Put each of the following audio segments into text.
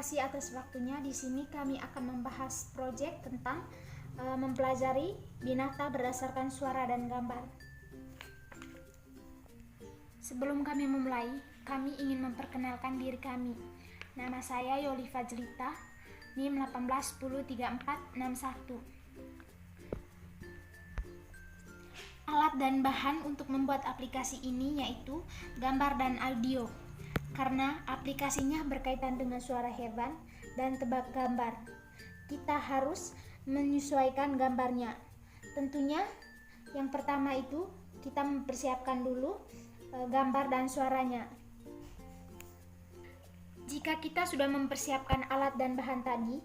kasih atas waktunya. Di sini kami akan membahas proyek tentang mempelajari binata berdasarkan suara dan gambar. Sebelum kami memulai, kami ingin memperkenalkan diri kami. Nama saya Yoliva Jelita, NIM 18103461. Alat dan bahan untuk membuat aplikasi ini yaitu gambar dan audio, karena aplikasinya berkaitan dengan suara hewan dan tebak gambar. Kita harus menyesuaikan gambarnya. Tentunya yang pertama itu kita mempersiapkan dulu gambar dan suaranya. Jika kita sudah mempersiapkan alat dan bahan tadi,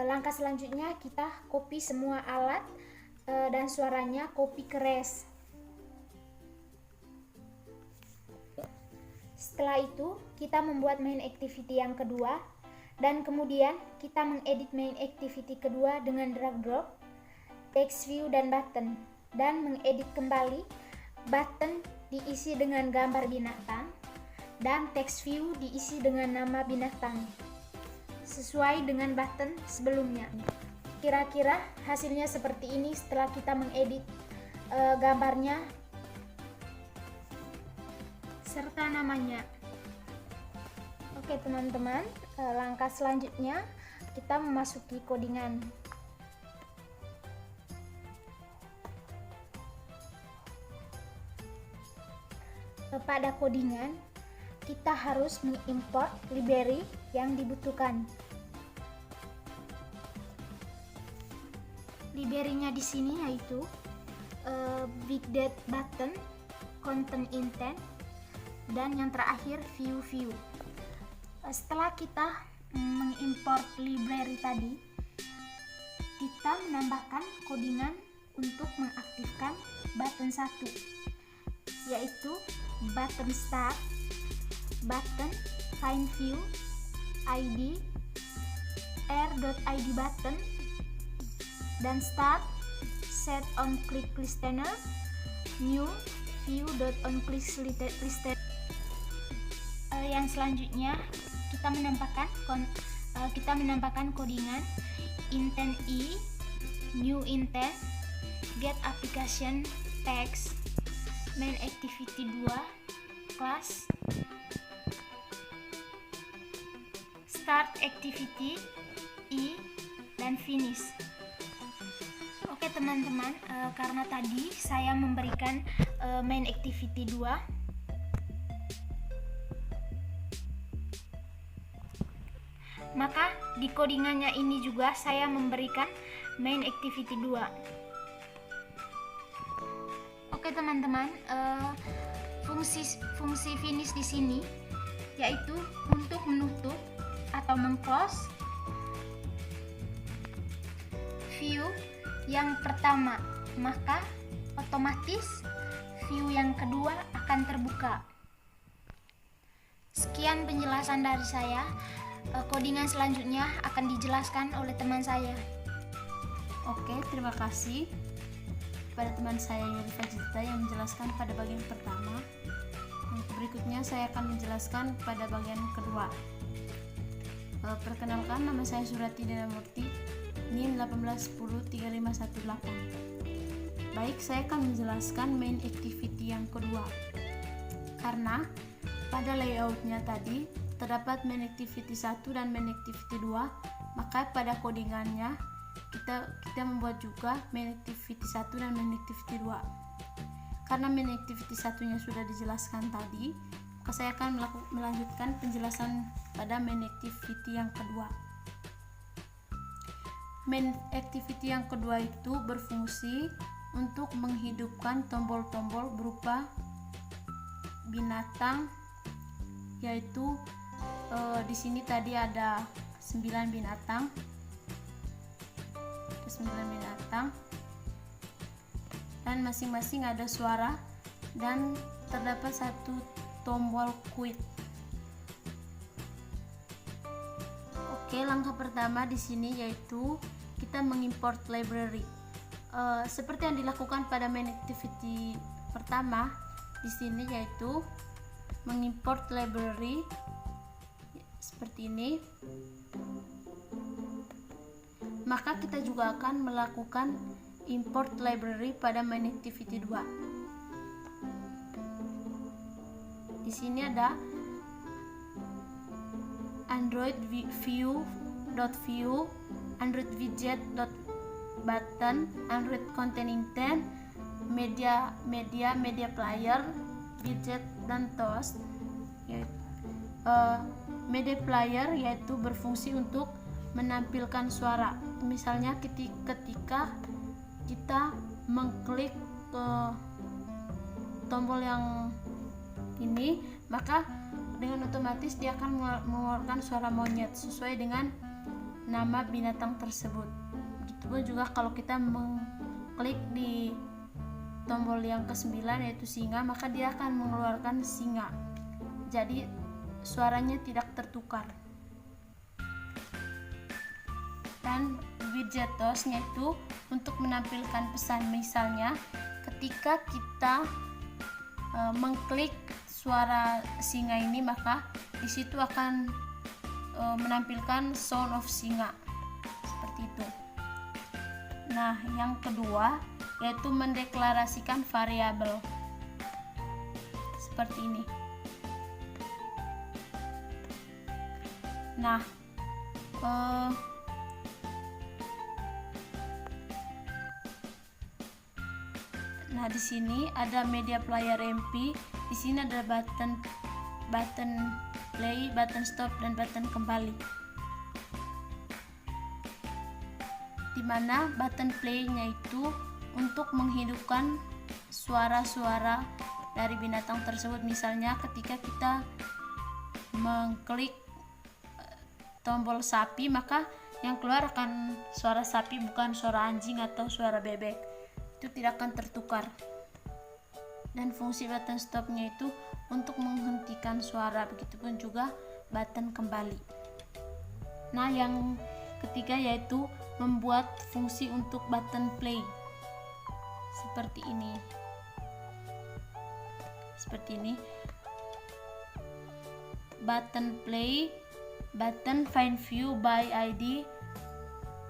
langkah selanjutnya kita copy semua alat dan suaranya, copy ke RES. Setelah itu kita membuat main activity yang kedua, dan kemudian kita mengedit main activity kedua dengan drag drop, text view dan button, dan mengedit kembali button diisi dengan gambar binatang dan text view diisi dengan nama binatang sesuai dengan button sebelumnya. Kira-kira hasilnya seperti ini setelah kita mengedit gambarnya serta namanya. Oke teman-teman, langkah selanjutnya kita memasuki codingan. Pada codingan kita harus mengimport library yang dibutuhkan. Library-nya di sini yaitu Big Data Button, Content Intent, dan yang terakhir view. Setelah kita mengimport library tadi, kita menambahkan codingan untuk mengaktifkan button 1, yaitu button start, button find view, id, air.id button, dan start set on click listener, new view.onClick listener. Yang selanjutnya kita menambahkan codingan intent i, new intent, get application text, main activity 2, class, start activity i, dan finish. Oke teman-teman, karena tadi saya memberikan main activity 2, maka di codingannya ini juga saya memberikan main activity 2. Oke teman-teman, fungsi finish di sini yaitu untuk menutup atau mengclose view yang pertama, maka otomatis view yang kedua akan terbuka. Sekian penjelasan dari saya. Codingan selanjutnya akan dijelaskan oleh teman saya. Oke, terima kasih kepada teman saya Yoliva Jelita yang menjelaskan pada bagian pertama. Berikutnya saya akan menjelaskan pada bagian kedua. Perkenalkan, nama saya Surati Dinamurti, NIM 18103518. Baik, saya akan menjelaskan main activity yang kedua. Karena pada layoutnya tadi terdapat main activity 1 dan main activity 2, maka pada codingannya kita membuat juga main activity 1 dan main activity 2. Karena main activity 1-nya sudah dijelaskan tadi, maka saya akan melanjutkan penjelasan pada main activity yang kedua. Main activity yang kedua itu berfungsi untuk menghidupkan tombol-tombol berupa binatang, yaitu di sini tadi ada 9 binatang. Dan masing-masing ada suara dan terdapat satu tombol quit. Oke, langkah pertama di sini yaitu kita mengimport library. Seperti yang dilakukan pada main activity pertama di sini yaitu mengimport library seperti seperti ini, maka kita juga akan melakukan import library pada main activity 2. Di sini ada Android view, Android widget.button, Android content intent, media player, widget dan toast. Media player yaitu berfungsi untuk menampilkan suara. Misalnya ketika kita mengklik ke tombol yang ini, maka dengan otomatis dia akan mengeluarkan suara monyet sesuai dengan nama binatang tersebut. Begitupun juga kalau kita mengklik di tombol yang ke-9 yaitu singa, maka dia akan mengeluarkan singa. Jadi suaranya tidak tertukar. Dan widget toast yaitu untuk menampilkan pesan. Misalnya ketika kita mengklik suara singa ini, maka di situ akan menampilkan sound of singa seperti itu. Nah, yang kedua yaitu mendeklarasikan variabel seperti ini. Nah, di sini ada media player MP. Di sini ada button play, button stop, dan button kembali. Dimana button play-nya itu untuk menghidupkan suara-suara dari binatang tersebut. Misalnya ketika kita mengklik tombol sapi, maka yang keluar akan suara sapi, bukan suara anjing atau suara bebek. Itu tidak akan tertukar. Dan fungsi button stop-nya itu untuk menghentikan suara, begitupun juga button kembali. Nah, yang ketiga yaitu membuat fungsi untuk button play seperti ini. Button play, button find view by ID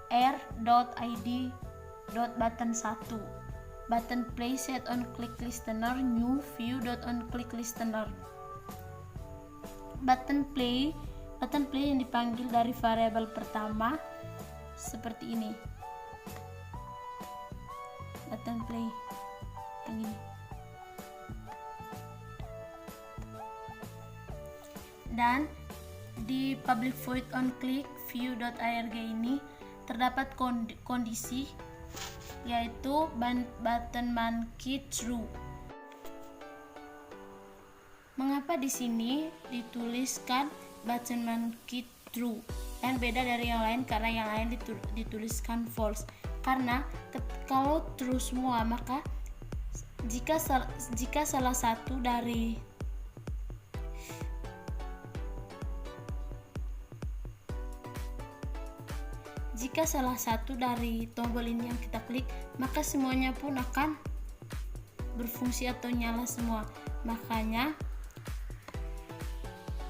r.id button 1, button play set on click listener new view on click listener. Button play yang dipanggil dari variabel pertama seperti ini. Button play yang ini. Dan di public void on click view.arg ini terdapat kondisi yaitu button monkey true. Mengapa di sini dituliskan button monkey true dan beda dari yang lain? Karena yang lain dituliskan false. Karena kalau true semua, maka jika salah satu dari tombol ini yang kita klik, maka semuanya pun akan berfungsi atau nyala semua. Makanya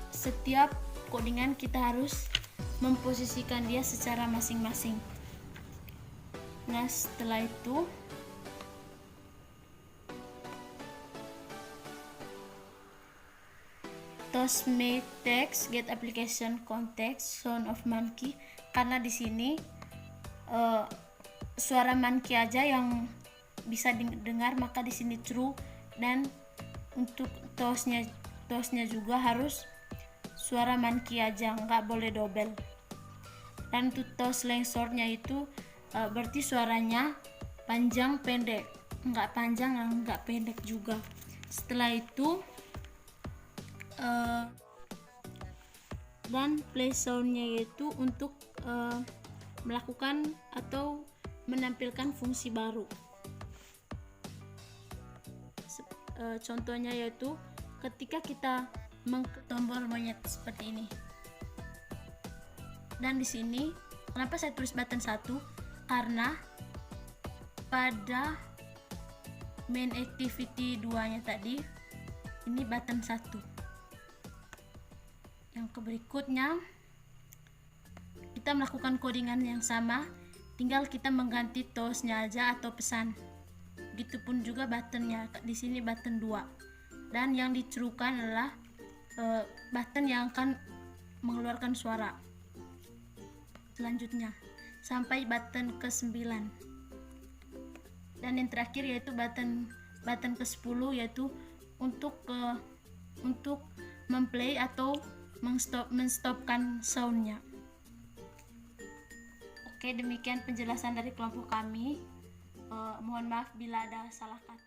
setiap codingan kita harus memposisikan dia secara masing-masing. Nah, setelah itu toast make text get application context sound of monkey, karena di sini suara monkey aja yang bisa didengar, maka di sini true. Dan untuk toastnya juga harus suara monkey aja, nggak boleh double. Dan untuk toast length shortnya itu berarti suaranya panjang pendek, nggak panjang nggak pendek juga. Setelah itu dan play soundnya yaitu untuk melakukan atau menampilkan fungsi baru. Contohnya yaitu ketika kita mengklik tombol monyet seperti ini. Dan di sini kenapa saya tulis button 1? Karena pada main activity 2-nya tadi ini button 1. Yang berikutnya kita melakukan codingan yang sama, tinggal kita mengganti tosnya aja atau pesan. Begitupun juga buttonnya, di sini button 2. Dan yang dicerukan adalah button yang akan mengeluarkan suara. Selanjutnya sampai button ke-9. Dan yang terakhir yaitu button ke-10, yaitu untuk memplay atau menstopkan soundnya. Oke, demikian penjelasan dari kelompok kami. Mohon maaf bila ada salah kata.